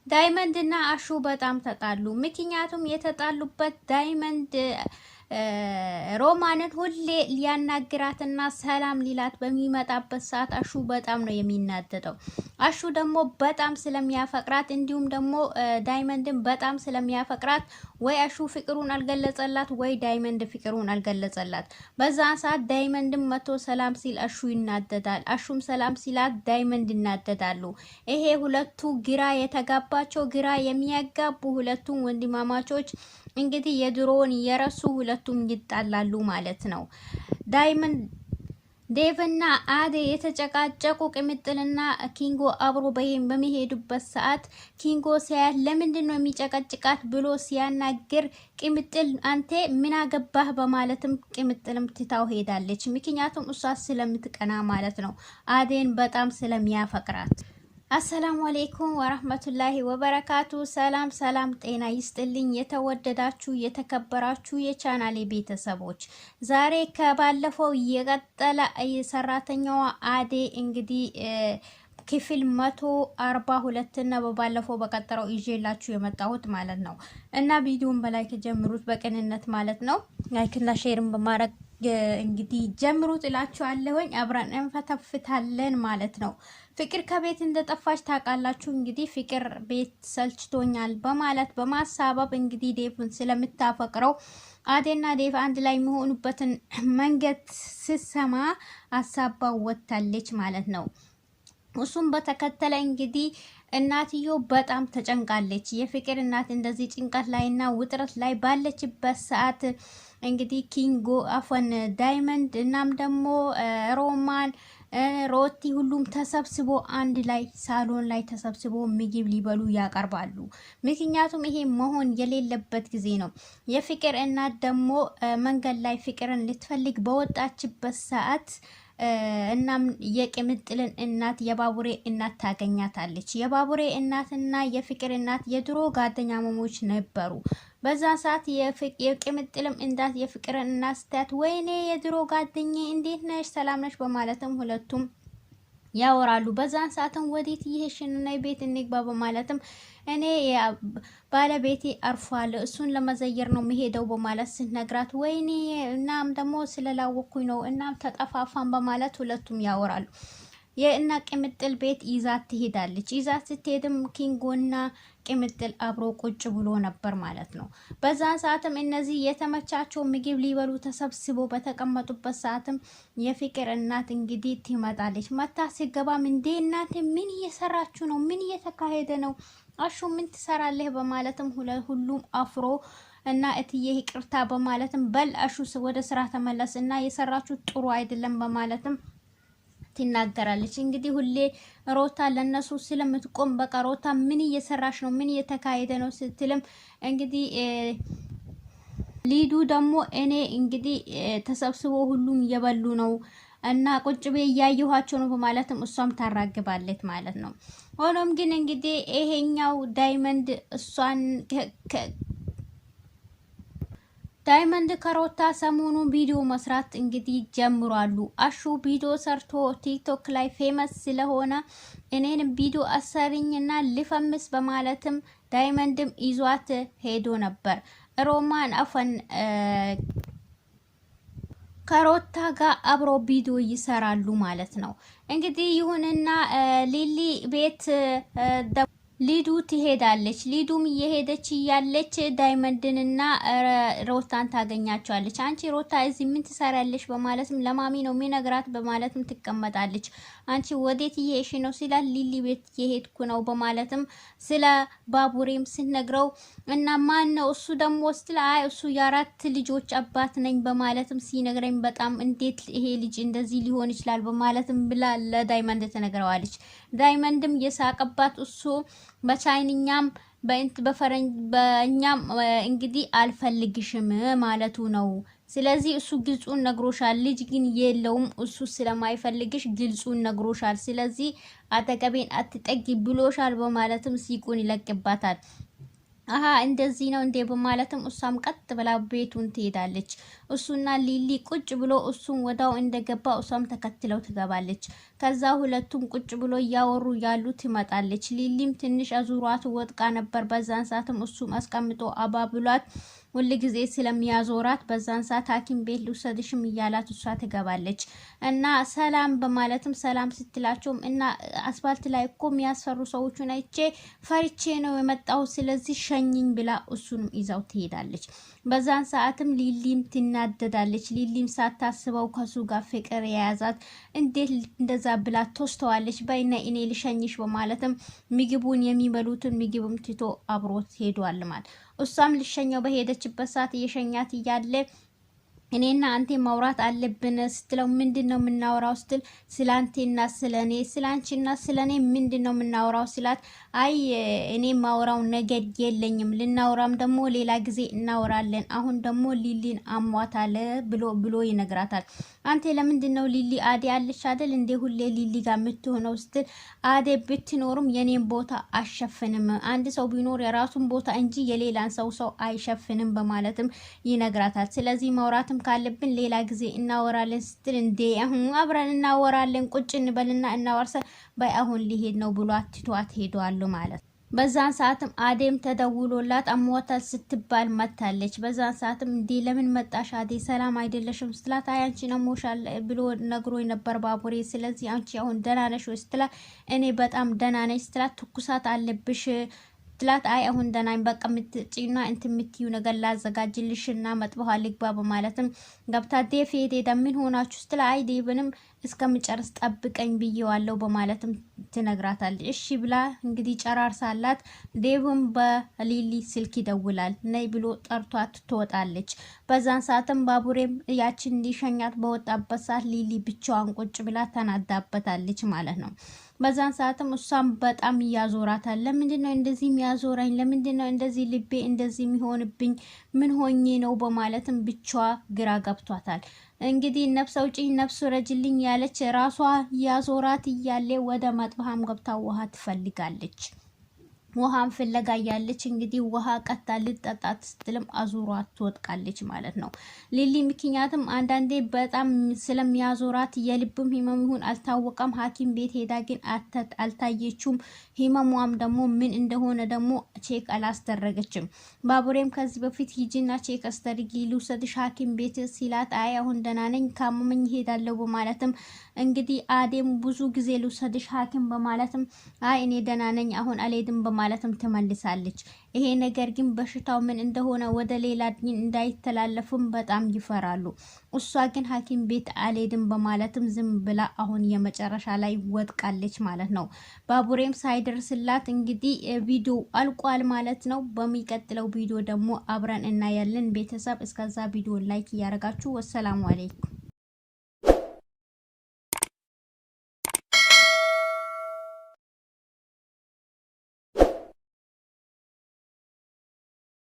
ዳይመንድ እና አሹ በጣም ተጣሉ። ምክንያቱም የተጣሉበት ዳይመንድ ሮማንን ሁሌ ሊያናግራትና ሰላም ሊላት በሚመጣበት ሰዓት አሹ በጣም ነው የሚናደደው። አሹ ደግሞ በጣም ስለሚያፈቅራት እንዲሁም ደግሞ ዳይመንድን በጣም ስለሚያፈቅራት ወይ አሹ ፍቅሩን አልገለጸላት ወይ ዳይመንድ ፍቅሩን አልገለጸላት። በዛ ሰዓት ዳይመንድን መቶ ሰላም ሲል አሹ ይናደዳል። አሹም ሰላም ሲላት ዳይመንድ ይናደዳሉ። ይሄ ሁለቱ ግራ የተጋባቸው ግራ የሚያጋቡ ሁለቱም ወንድማማቾች እንግዲህ የድሮውን የረሱ ሁለቱም ይጣላሉ ማለት ነው። ዳይመንድ ዴቭና አዴ የተጨቃጨቁ ቅምጥልና ኪንጎ አብሮ በሚሄዱበት ሰዓት ኪንጎ ሲያት ለምንድን ነው የሚጨቀጭቃት ብሎ ሲያናግር ቅምጥል አንተ ምን አገባህ በማለትም ቅምጥልም ትታው ሄዳለች። ምክንያቱም እሷ ስለምትቀና ማለት ነው፣ አዴን በጣም ስለሚያፈቅራት። አሰላሙ አሌይኩም ወረህመቱላሂ ወበረካቱ። ሰላም ሰላም፣ ጤና ይስጥልኝ የተወደዳችሁ የተከበራችሁ የቻናሌ ቤተሰቦች፣ ዛሬ ከባለፈው የቀጠለ ሰራተኛዋ አዴ እንግዲህ ክፍል 142 እና በባለፈው በቀጠረው ይዤላችሁ የመጣሁት ማለት ነው። እና ቪዲዮውን በላይክ ጀምሩት በቅንነት ማለት ነው። ላይክና ሼርን በማድረግ እንግዲህ ጀምሩት እላችኋለሁኝ። አብረን እንፈተፍታለን ማለት ነው። ፍቅር ከቤት እንደጠፋች ታውቃላችሁ። እንግዲህ ፍቅር ቤት ሰልችቶኛል በማለት በማሳበብ እንግዲህ ዴቭን ስለምታፈቅረው አዴና ዴቭ አንድ ላይ የሚሆኑበትን መንገድ ስሰማ አሳባ ወጥታለች ማለት ነው። እሱም በተከተለ እንግዲህ እናትዮ በጣም ተጨንቃለች። የፍቅር እናት እንደዚህ ጭንቀት ላይና ውጥረት ላይ ባለችበት ሰዓት እንግዲህ ኪንጎ አፈን ዳይመንድ እናም ደግሞ ሮማን ሮቲ ሁሉም ተሰብስቦ አንድ ላይ ሳሎን ላይ ተሰብስቦ ምግብ ሊበሉ ያቀርባሉ። ምክንያቱም ይሄ መሆን የሌለበት ጊዜ ነው። የፍቅር እናት ደግሞ መንገድ ላይ ፍቅርን ልትፈልግ በወጣችበት ሰዓት እናም የቅምጥልን እናት የባቡሬ እናት ታገኛታለች። የባቡሬ እናትና የፍቅር እናት የድሮ ጓደኛሞች ነበሩ። በዛ ሰዓት የቅምጥልም እናት የፍቅርን እናት ስታት ወይኔ የድሮ ጓደኛዬ እንዴት ነሽ ሰላም ነሽ በማለትም ሁለቱም ያወራሉ። በዛን ሰዓትም ወዴት ይሄሽን ነይ ቤት እንግባ በማለትም እኔ ባለቤቴ አርፏል እሱን ለመዘየር ነው የሚሄደው በማለት ስትነግራት ወይኔ እናም ደግሞ ስለላወኩኝ ነው እናም ተጠፋፋን በማለት ሁለቱም ያወራሉ። የእና ቅምጥል ቤት ይዛት ትሄዳለች። ይዛት ስትሄድም ኪንጎና ቅምጥል አብሮ ቁጭ ብሎ ነበር ማለት ነው። በዛ ሰዓትም እነዚህ የተመቻቸው ምግብ ሊበሉ ተሰብስቦ በተቀመጡበት ሰዓትም የፍቅር እናት እንግዲህ ትመጣለች። መታ ሲገባም እንዴ እናት ምን እየሰራችሁ ነው? ምን እየተካሄደ ነው? አሹ ምን ትሰራለህ? በማለትም ሁሉም አፍሮ እና እትዬ ይቅርታ በማለትም በል አሹ ወደ ስራ ተመለስ እና የሰራችሁ ጥሩ አይደለም በማለትም ትናገራለች። እንግዲህ ሁሌ ሮታ ለነሱ ስለምትቆም በቃ ሮታ ምን እየሰራሽ ነው? ምን እየተካሄደ ነው? ስትልም እንግዲህ ሊዱ ደግሞ እኔ እንግዲህ ተሰብስቦ ሁሉም እየበሉ ነው እና ቁጭ ቤ እያየኋቸው ነው በማለትም እሷም ታራግባለች ማለት ነው። ሆኖም ግን እንግዲህ ይሄኛው ዳይመንድ እሷን ዳይመንድ ከሮታ ሰሞኑን ቪዲዮ መስራት እንግዲህ ጀምሯሉ። አሹ ቪዲዮ ሰርቶ ቲክቶክ ላይ ፌመስ ስለሆነ እኔንም ቪዲዮ አሰርኝና ልፈምስ በማለትም ዳይመንድም ይዟት ሄዶ ነበር። ሮማን አፈን ከሮታ ጋር አብሮ ቪዲዮ ይሰራሉ ማለት ነው። እንግዲህ ይሁንና ሊሊ ቤት ሊዱ ትሄዳለች። ሊዱም እየሄደች እያለች ዳይመንድንና ሮታን ታገኛቸዋለች። አንቺ ሮታ እዚህ ምን ትሰሪያለሽ? በማለትም ለማሚ ነው የሚነግራት በማለትም ትቀመጣለች። አንቺ ወዴት እየሄድሽ ነው ሲላል ሊሊ ቤት እየሄድኩ ነው በማለትም ስለ ባቡሬም ስነግረው እና ማን ነው እሱ ደግሞ ስትል አይ እሱ የአራት ልጆች አባት ነኝ በማለትም ሲነግረኝ በጣም እንዴት ይሄ ልጅ እንደዚህ ሊሆን ይችላል በማለትም ብላ ለዳይመንድ ትነግረዋለች። ዳይመንድም የሳቀባት እሱ በቻይንኛም በፈረንጅ በእኛም እንግዲህ አልፈልግሽም ማለቱ ነው። ስለዚህ እሱ ግልጹን ነግሮሻል። ልጅ ግን የለውም እሱ ስለማይፈልግሽ ግልጹን ነግሮሻል። ስለዚህ አጠገቤን አትጠጊ ብሎሻል በማለትም ሲቁን ይለቅባታል። አሃ እንደዚህ ነው እንዴ በማለትም እሷም ቀጥ ብላ ቤቱን ትሄዳለች። እሱና ሊሊ ቁጭ ብሎ እሱም ወዳው እንደገባ እሷም ተከትለው ትገባለች። ከዛ ሁለቱም ቁጭ ብሎ እያወሩ ያሉ ትመጣለች። ሊሊም ትንሽ አዙሯት ወጥቃ ነበር። በዛን ሰዓትም እሱም አስቀምጦ አባብሏት ሁል ጊዜ ስለሚያዞራት በዛን ሰዓት ሐኪም ቤት ልውሰድሽም እያላት እሷ ትገባለች። እና ሰላም በማለትም ሰላም ስትላቸውም እና አስፋልት ላይ እኮ የሚያስፈሩ ሰዎችን አይቼ ፈርቼ ነው የመጣው ስለዚህ ሸኝኝ ብላ እሱንም ይዛው ትሄዳለች። በዛን ሰዓትም ሊሊም ትናደዳለች። ሊሊም ሳታስበው ከሱ ጋር ፍቅር የያዛት እንዴት እንደዛ ብላ ተወስተዋለች። በይና እኔ ልሸኝሽ በማለትም ምግቡን የሚበሉትን ምግብም ትቶ አብሮት ሄዷል ማለት እሷም ልሸኘው በሄደችበት ሰዓት እየሸኛት እያለ እኔና አንቴ ማውራት አለብን ስትለው ምንድነው የምናወራው ስትል ስላንቴና ስለኔ ስላንቺና ስለኔ ምንድነው የምናወራው ስላት አይ እኔ ማውራው ነገር የለኝም ልናወራም ደግሞ ሌላ ጊዜ እናወራለን አሁን ደግሞ ሊሊን አሟታለ ብሎ ይነግራታል። አንቴ ለምንድነው ሊሊ አዴ አለች አይደል እንዴ ሁሌ ሊሊ ጋር የምትሆነው ስትል አዴ ብትኖርም የኔን ቦታ አሸፍንም አንድ ሰው ቢኖር የራሱን ቦታ እንጂ የሌላን ሰው አይሸፍንም በማለትም ይነግራታል። ስለዚህ ማውራት ካለብን ሌላ ጊዜ እናወራለን ስትል እንዴ አሁን አብረን እናወራለን ቁጭ እንበልና እናወርሰ በይ አሁን ሊሄድ ነው ብሎ አትቷት ሄዷል ማለት። በዛን ሰዓትም አዴም ተደውሎላት አሟታል ስትባል መታለች። በዛን ሰዓትም እንዴ ለምን መጣሽ አዴ ሰላም አይደለሽም ስትላት አይ አንቺ ነሞሻል ብሎ ነግሮኝ ነበር ባቡሬ ስለዚህ አንቺ አሁን ደህና ነሽ ወይ ስትላት እኔ በጣም ደህና ነኝ ስትላት ትኩሳት አለብሽ ትላት አይ አሁን ደናኝ በቃ ምትጪና እንትምትዩ ነገር ላዘጋጅልሽና መጥበኋ ልግባ በማለትም ገብታ ዴፍ ሄደ ምን ሆናችሁ ስትላ አይ ዴብንም እስከምጨርስ ጠብቀኝ ብዬዋለሁ በማለትም ትነግራታለች። እሺ ብላ እንግዲህ ጨራርሳላት ዴብም በሊሊ ስልክ ይደውላል። ነይ ብሎ ጠርቷት ትወጣለች። በዛን ሰዓትም ባቡሬም ያችን ሊሸኛት በወጣበት ሰዓት ሊሊ ብቻዋን ቁጭ ብላ ተናዳበታለች ማለት ነው። በዛን ሰዓትም እሷም በጣም ያዞራታል። ለምንድነው እንደዚህ የሚያዞራኝ? ለምንድነው እንደዚህ ልቤ እንደዚህ የሚሆንብኝ? ምን ሆኜ ነው በማለትም ብቻዋ ግራ ገብቷታል። እንግዲህ ነፍስ አውጪ ነፍስ ረጅልኝ ያለች ራሷ ያዞራት እያለ ወደ መጥበሃም ገብታ ውሃ ትፈልጋለች። ውሃን ፍለጋ ያለች እንግዲህ ውሃ ቀጣ ልጠጣት ስትልም አዙሯት ትወድቃለች ማለት ነው። ሊሊ ምክንያቱም አንዳንዴ በጣም ስለሚያዞራት የልብም ህመም ይሁን አልታወቀም ሐኪም ቤት ሄዳ ግን አልታየችውም። ህመሟም ደግሞ ምን እንደሆነ ደግሞ ቼክ አላስደረገችም። ባቡሬም ከዚህ በፊት ሂጂና ቼክ አስደርጊ ልውሰድሽ ሐኪም ቤት ሲላት አይ አሁን ደህና ነኝ ካመመኝ ሄዳለሁ በማለትም እንግዲህ አዴም ብዙ ጊዜ ልውሰድሽ ሐኪም በማለትም አይ እኔ ደህና ነኝ አሁን አልሄድም ማለትም ትመልሳለች። ይሄ ነገር ግን በሽታው ምን እንደሆነ ወደ ሌላ እንዳይተላለፍም በጣም ይፈራሉ። እሷ ግን ሐኪም ቤት አልሄድም በማለትም ዝም ብላ አሁን የመጨረሻ ላይ ወድቃለች ማለት ነው። ባቡሬም ሳይደርስላት እንግዲህ ቪዲዮ አልቋል ማለት ነው። በሚቀጥለው ቪዲዮ ደግሞ አብረን እናያለን ቤተሰብ። እስከዛ ቪዲዮ ላይክ እያደረጋችሁ ወሰላሙ አለይኩም።